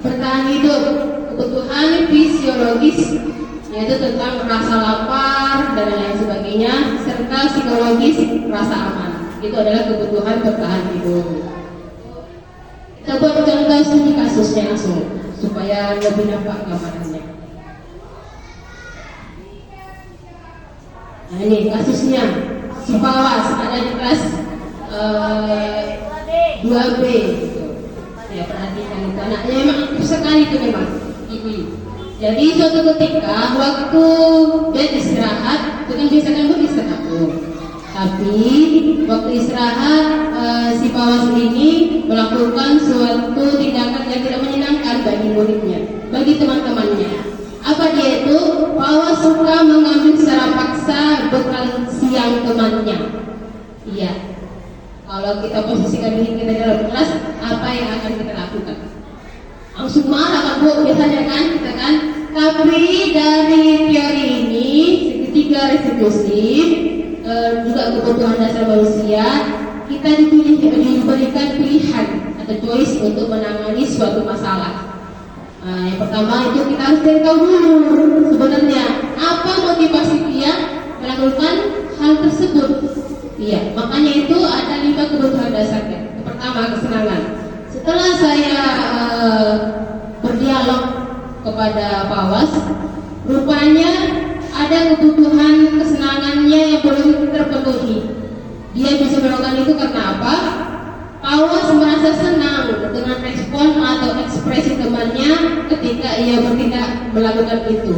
bertahan hidup, kebutuhan fisiologis, yaitu tentang rasa lapar dan lain sebagainya, serta psikologis rasa aman. Itu adalah kebutuhan bertahan hidup. Kita buat contoh studi kasusnya langsung supaya lebih nampak gambarannya. Nah ini kasusnya si Pawas ada di kelas 2B gitu. Saya perhatikan itu anaknya memang aktif sekali itu memang. Jadi suatu ketika waktu dia istirahat, itu kan biasa kan istirahat tuh. Tapi waktu istirahat si Pawas ini melakukan suatu tindakan yang tidak menyenangkan bagi muridnya, bagi teman-temannya. Apa dia itu? Pawas suka mengambil secara paksa bekal siang temannya. Iya. Kalau kita posisikan diri kita dalam kelas, apa yang akan kita lakukan? Langsung marah kan Bu, biasanya kan kita kan. Tapi dari teori ini segitiga restitusi juga kebutuhan dasar manusia, kita diberikan pilihan atau choice untuk menangani suatu masalah. Yang pertama itu kita harus cari tahu dulu sebenarnya apa motivasi dia melakukan hal tersebut. Iya, makanya itu ada 5 kebutuhan dasarnya. Yang pertama kesenangan. Setelah saya berdialog kepada Pawas, rupanya ada kebutuhan kesenangannya yang belum terpenuhi. Dia bisa melakukan itu karena apa? Pawas merasa senang dengan respon atau ekspresi temannya ketika ia bertindak melakukan itu.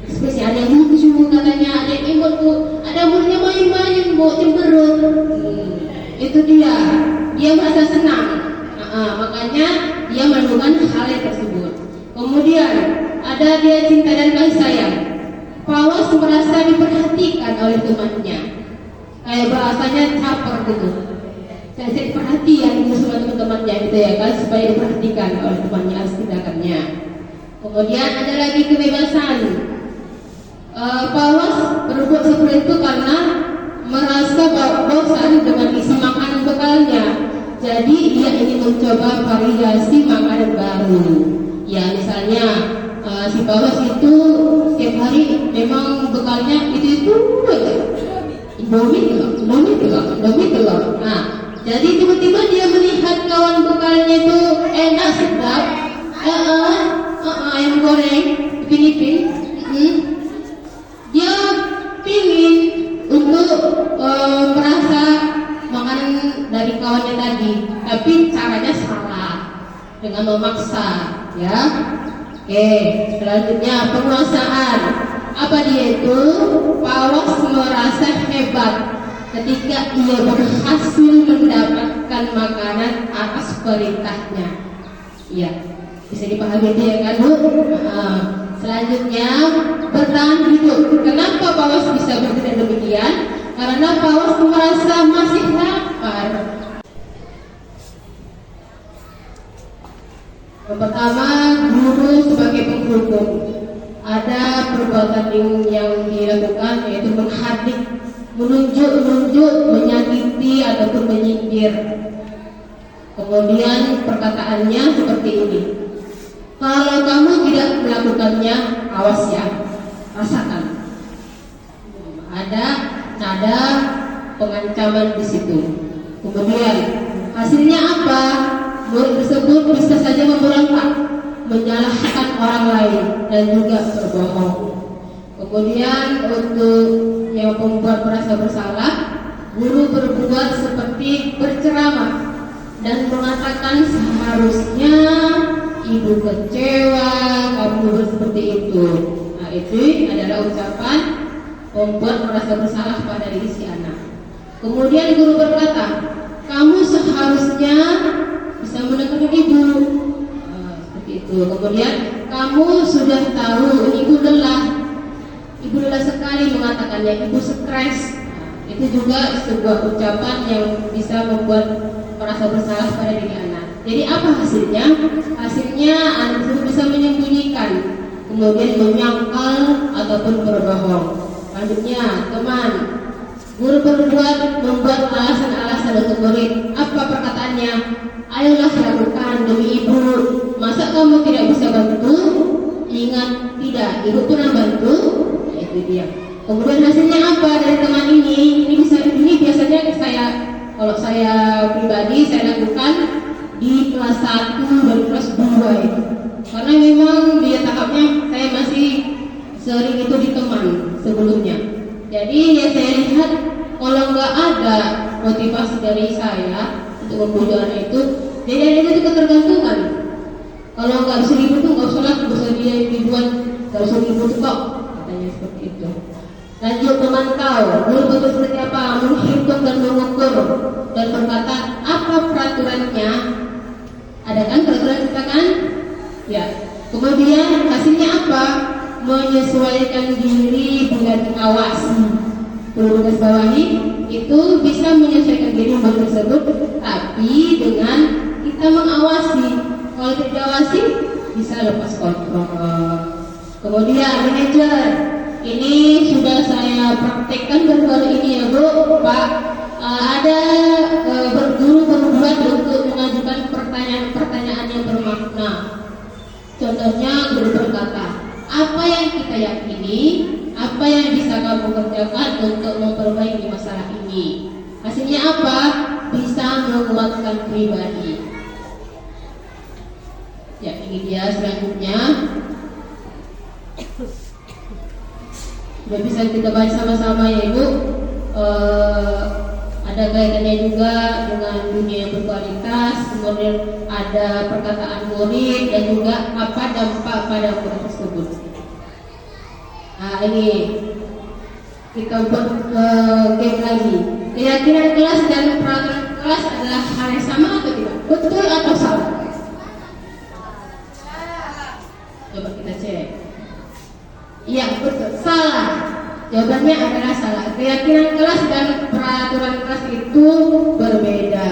Ekspresi ada yang lucu katanya, ada yang imut Bu, ada muridnya main-main Bu, cemberut. Itu dia merasa senang. Makanya dia melakukan hal yang tersebut. Kemudian ada dia cinta dan kasih sayang. Pawas merasa diperhatikan oleh temannya, kayak bahasanya caper gitu. Saya perhatian sama teman-temannya gitu ya kan, supaya diperhatikan oleh temannya atas tindakannya. Kemudian ada lagi kebebasan. Pawas berbuat seperti itu karena merasa bosan dengan isi makanan bekalnya. Jadi dia ingin mencoba variasi makanan baru. Ya misalnya si Pawas itu setiap hari memang bekalnya itu aja. Indomie telur. Nah, jadi tiba-tiba dia melihat kawan bekalnya itu enak sedap, ayam goreng, Ipin. Dia pingin untuk merasa makanan dari kawannya tadi, tapi caranya salah dengan memaksa, ya. Oke, selanjutnya penguasaan. Apa dia itu? Pawas merasa hebat ketika ia berhasil mendapatkan makanan atas perintahnya. Iya, bisa dipahami dia kan Bu? Selanjutnya bertahan hidup. Kenapa Pawas bisa bertindak demikian? Karena Pawas merasa masih lapar. Yang pertama, guru sebagai penghukum. ada perbuatan yang dilakukan yaitu menghadik, menunjuk, menyakiti ataupun menyindir. Kemudian perkataannya seperti ini. Kalau kamu tidak melakukannya, awas ya, rasakan. Ada nada pengancaman di situ. Kemudian hasilnya apa? Murid tersebut bisa saja memberontak, menyalahkan orang lain dan juga berbohong. Kemudian untuk yang membuat merasa bersalah, guru berbuat seperti berceramah dan mengatakan seharusnya ibu kecewa kamu seperti itu. Nah, itu adalah ucapan membuat merasa bersalah pada diri si anak. Kemudian guru berkata, kamu seharusnya bisa mendengarkan ibu. Seperti itu. Kemudian kamu sudah tahu ibu lelah sekali mengatakannya, ibu stres. Itu juga sebuah ucapan yang bisa membuat merasa bersalah pada diri anak. Jadi apa hasilnya? Hasilnya anak itu bisa menyembunyikan, kemudian menyangkal ataupun berbohong. Selanjutnya, teman, guru membuat alasan-alasan untuk murid. Apa perkataannya? Ayolah lakukan demi ibu. Masa kamu tidak bisa bantu? Ingat, tidak, ibu pernah bantu. Ya, itu dia. Kemudian hasilnya apa dari teman ini? Ini biasanya kalau saya pribadi saya lakukan di kelas 1 dan kelas 2 itu. Karena memang dia tahapnya saya masih sering itu di teman sebelumnya. Jadi ya saya lihat kalau nggak ada motivasi dari saya untuk membujuk anak itu, jadi anak itu juga tergantungan. Kalau nggak bisa dibutuh nggak usah lah, nggak usah dia dibuat, nggak usah dibutuh kok, katanya seperti itu. Lanjut memantau, guru betul seperti apa, menghitung dan mengukur dan berkata apa peraturannya. Ada kan peraturan kita kan? Ya. Kemudian hasilnya apa? Menyesuaikan diri dengan diawasi. Perlu garis bawahi itu bisa menyesuaikan diri dengan tersebut, tapi dengan kita mengawasi. Kalau tidak diawasi bisa lepas kontrol. Kemudian manajer, ini sudah saya praktekkan baru-baru ini ya Bu, Pak. Ada berguru berbuat untuk mengajukan pertanyaan yang bermakna. Contohnya guru berkata, apa yang kita yakini, apa yang bisa kamu kerjakan untuk memperbaiki masalah ini. Hasilnya apa? Bisa menguatkan pribadi. Ya, ini dia selanjutnya. Sudah bisa kita baca sama-sama ya Ibu. Ada kaitannya juga dengan dunia yang berkualitas. Kemudian ada perkataan murid dan juga apa dampak pada murid tersebut. Nah ini kita buat game lagi. Keyakinan kelas dan peraturan kelas adalah hal yang sama atau tidak? Betul atau salah? Coba kita cek. Iya betul, salah. Jawabannya adalah salah. Keyakinan kelas dan peraturan kelas itu berbeda.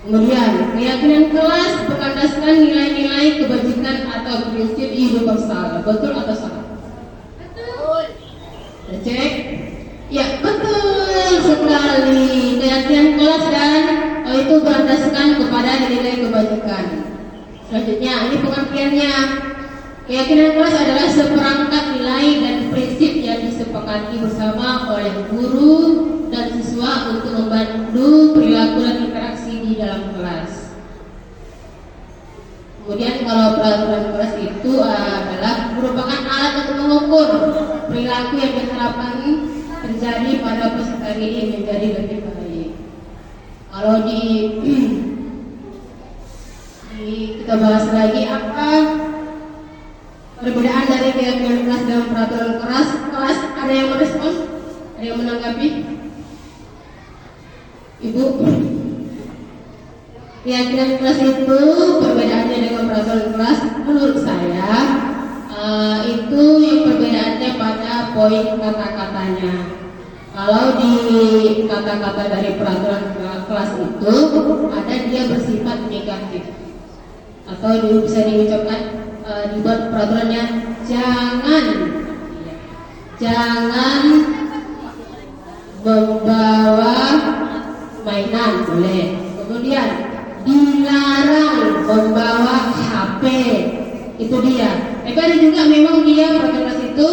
Kemudian keyakinan kelas berlandaskan nilai-nilai kebajikan atau prinsip universal. Betul atau salah? Betul. Kita cek. Ya betul sekali. Keyakinan kelas dan itu berlandaskan kepada nilai kebajikan. Selanjutnya ini pengertiannya. Keyakinan kelas adalah seperangkat nilai dan prinsip yang disepakati bersama oleh guru dan siswa untuk membantu perilaku dan interaksi di dalam kelas. Kemudian kalau peraturan kelas itu adalah merupakan alat untuk mengukur perilaku yang diharapkan terjadi pada peserta didik menjadi lebih baik. Kalau kita bahas lagi apa perbedaan dari keyakinan kelas dan peraturan kelas. Ada yang merespon? Ada yang menanggapi? Ibu, keyakinan kelas itu perbedaannya dengan peraturan kelas menurut saya itu yang perbedaannya pada poin kata-katanya. Kalau di kata-kata dari peraturan kelas itu ada dia bersifat negatif atau bisa diucapkan dibuat peraturannya jangan membawa mainan, boleh. Kemudian dilarang membawa HP, itu dia. Tapi ada juga memang dia peraturan itu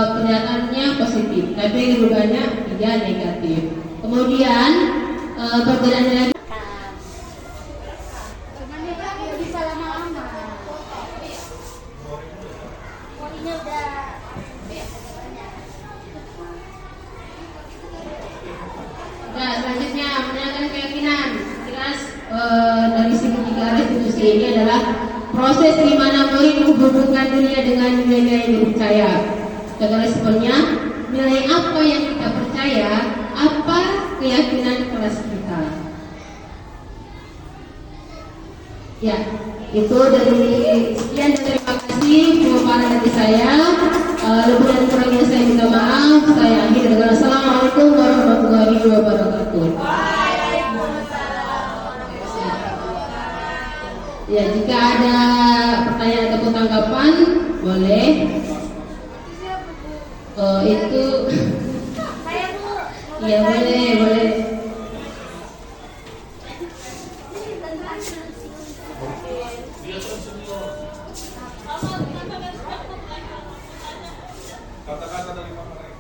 kenyataannya positif, tapi lebih banyak dia negatif. Kemudian perbedaannya lagi. Cuman dia nggak bisa lama-lama. Ini udah. Nah, selanjutnya menanyakan keyakinan. Jelas dari segi tiga restitusi ini adalah proses di mana murid menghubungkan dirinya dengan nilai-nilai yang dipercaya. Dengan responnya, nilai apa yang kita percaya, apa keyakinan kelas kita. Ya, itu dari sekian dan terima kasih pemaparan dari saya. Lebih dan kurangnya saya minta maaf. Saya akhiri dengan assalamualaikum warahmatullahi wabarakatuh. Ya, jika ada pertanyaan atau tanggapan, boleh. Itu, ya boleh. Kata-kata dari Pak Mereka.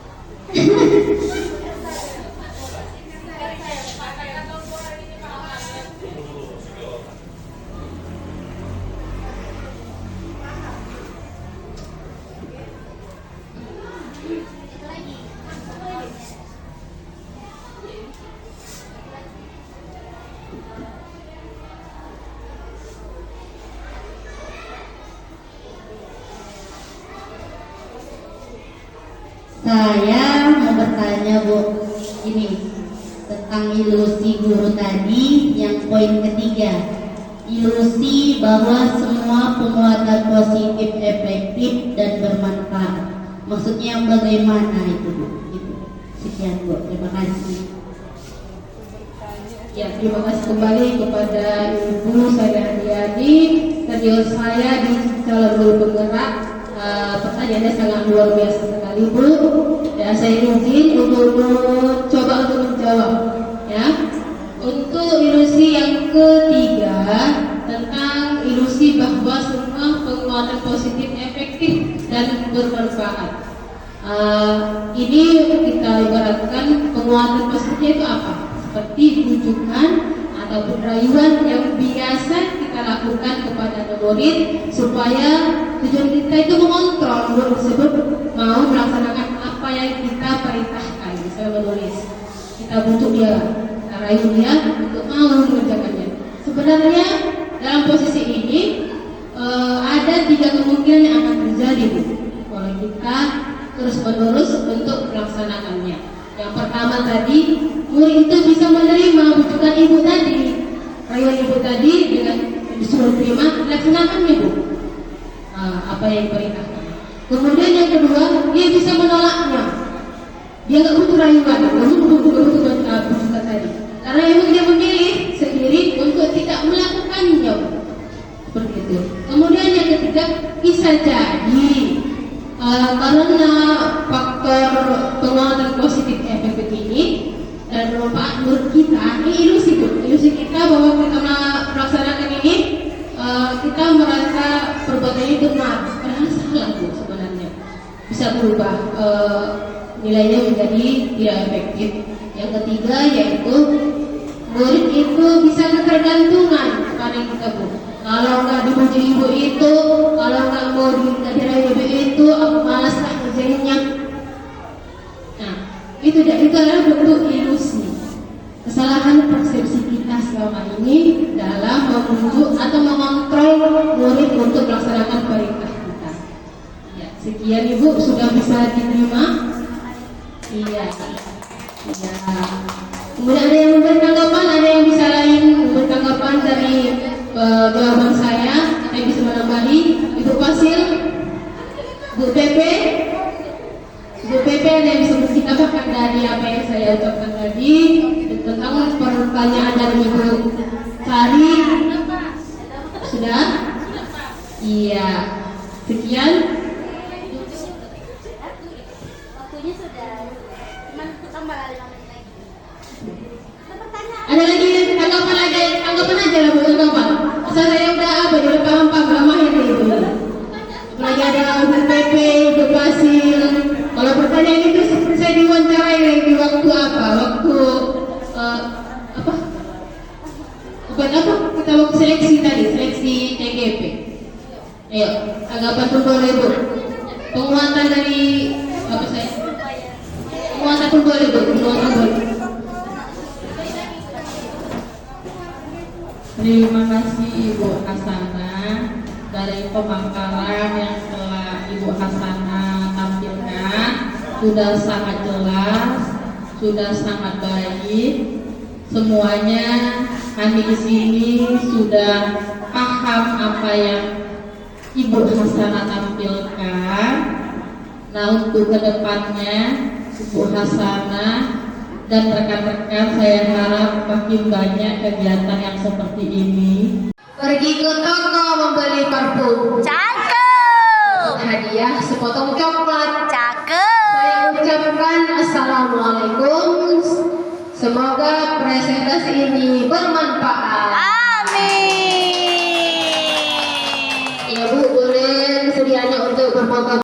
Saya mau bertanya Bu, ini tentang ilusi guru tadi yang poin ketiga, ilusi bahwa semua penguatan positif efektif dan bermanfaat. Maksudnya bagaimana itu Bu? Itu. Sekian Bu, terima kasih. Ya, terima kasih kembali kepada Ibu saya Adiadi, senior saya di calon guru penggerak. Pertanyaannya sangat luar biasa sekali Bu, dan saya izin untuk coba untuk menjawab. Ya, untuk ilusi yang ketiga tentang ilusi bahwa semua penguatan positif efektif dan bermanfaat. Ini kita ibaratkan penguatan positifnya itu apa? Seperti bujukan ataupun rayuan yang biasa kita lakukan kepada murid supaya tujuan kita itu mengontrol murid tersebut mau melaksanakan apa yang kita perintahkan. Misalnya menulis, kita butuh dia, kita rayu dia untuk mau mengerjakannya. Sebenarnya dalam posisi ini ada tiga kemungkinan yang akan terjadi kalau kita terus-menerus untuk melaksanakannya. Yang pertama tadi, murid itu bisa menerima bujukan ibu tadi, rayuan ibu tadi dengan disuruh terima, laksanakannya Bu, apa yang diperintahkan. Kemudian yang kedua, dia bisa menolaknya. Dia nggak butuh rayuan, nggak butuh bujukan tadi, karena memang dia memilih sendiri untuk tidak melakukannya. Seperti itu. Kemudian yang ketiga, bisa jadi karena faktor penguatan positif efektif ini dan bermanfaat menurut kita, ini ilusi kita bahwa kita melaksanakan ini kita merasa perbuatan itu benar, padahal salah Bu sebenarnya. Bisa berubah nilainya menjadi tidak efektif. Yang ketiga yaitu murid itu bisa ketergantungan kepada kita Bu. Kalau nggak dipuji ibu itu, kalau nggak mau dirayu ibu itu, aku malas lah kerjainnya. Nah, itu adalah bentuk ilusi. Kesalahan persepsi kita selama ini dalam membujuk atau mengontrol murid untuk melaksanakan perintah kita. Ya, sekian Ibu, sudah bisa diterima? Iya. Kemudian ada yang memberi tanggapan, ada yang bisa lain memberi tanggapan dari jawaban saya, yang bisa menambahi. Ibu Fasil, Bu Pepe, ada yang bisa ditambahkan dari apa yang saya ucapkan tadi tentang pertanyaan dari Ibu Sari? Sudah? Iya. Sekian. Waktunya sudah. Cuman tambah 5 menit lagi. Ada pertanyaan. Ada lagi tanggapan aja lah Bu, tanggapan. Asal saya udah apa di depan Pak Ramah ini itu. Apalagi ada PP, Bu Basil. Kalau pertanyaan itu seperti saya diwawancarai di waktu apa? Waktu apa? Kita waktu seleksi tadi, seleksi TGP. Ayo, tanggapan pun boleh Bu. Penguatan dari apa saya? Penguatan pun boleh Bu, penguatan boleh. Terima kasih Ibu Hasanah dari pemaparan yang telah Ibu Hasanah tampilkan. Sudah sangat jelas, sudah sangat baik. Semuanya kami di sini sudah paham apa yang Ibu Hasanah tampilkan. Nah, untuk kedepannya Ibu Hasanah dan rekan-rekan saya harap makin banyak kegiatan yang seperti ini. Pergi ke toko membeli parfum. Cakep. Hadiah sepotong coklat. Cakep. Saya ucapkan assalamualaikum. Semoga presentasi ini bermanfaat. Amin. Ya Bu, boleh sedianya untuk berfoto